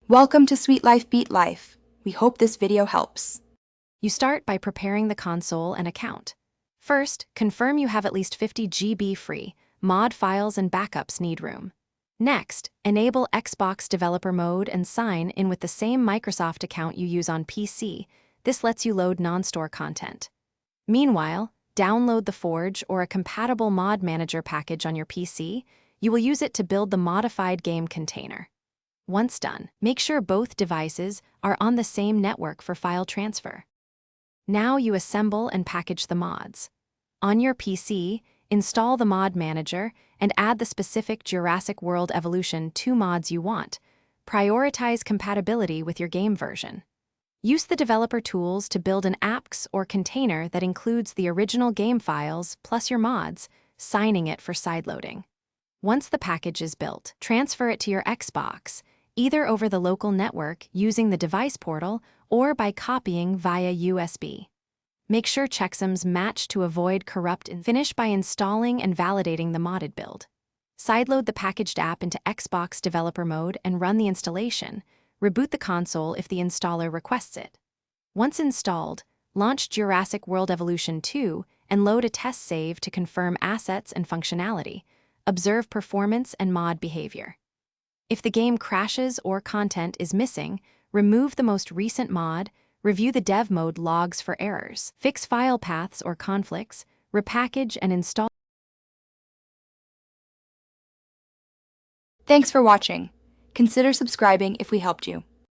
Welcome to Sweet Life Beat Life. We hope this video helps. You start by preparing the console and account. First, confirm you have at least 50 GB free. Mod files and backups need room. Next, enable Xbox Developer Mode and sign in with the same Microsoft account you use on PC. This lets you load non-store content. Meanwhile, download the Forge or a compatible mod manager package on your PC. You will use it to build the modified game container. Once done, make sure both devices are on the same network for file transfer. Now you assemble and package the mods. On your PC, install the mod manager and add the specific Jurassic World Evolution 2 mods you want. Prioritize compatibility with your game version. Use the developer tools to build an apps or container that includes the original game files plus your mods, signing it for sideloading. Once the package is built, transfer it to your Xbox, either over the local network using the device portal or by copying via USB. Make sure checksums match to avoid corrupt and finish by installing and validating the modded build. Sideload the packaged app into Xbox Developer Mode and run the installation. Reboot the console if the installer requests it. Once installed, launch Jurassic World Evolution 2 and load a test save to confirm assets and functionality. Observe performance and mod behavior. If the game crashes or content is missing, remove the most recent mod, review the dev mode logs for errors, fix file paths or conflicts, repackage and install. Thanks for watching. Consider subscribing if we helped you.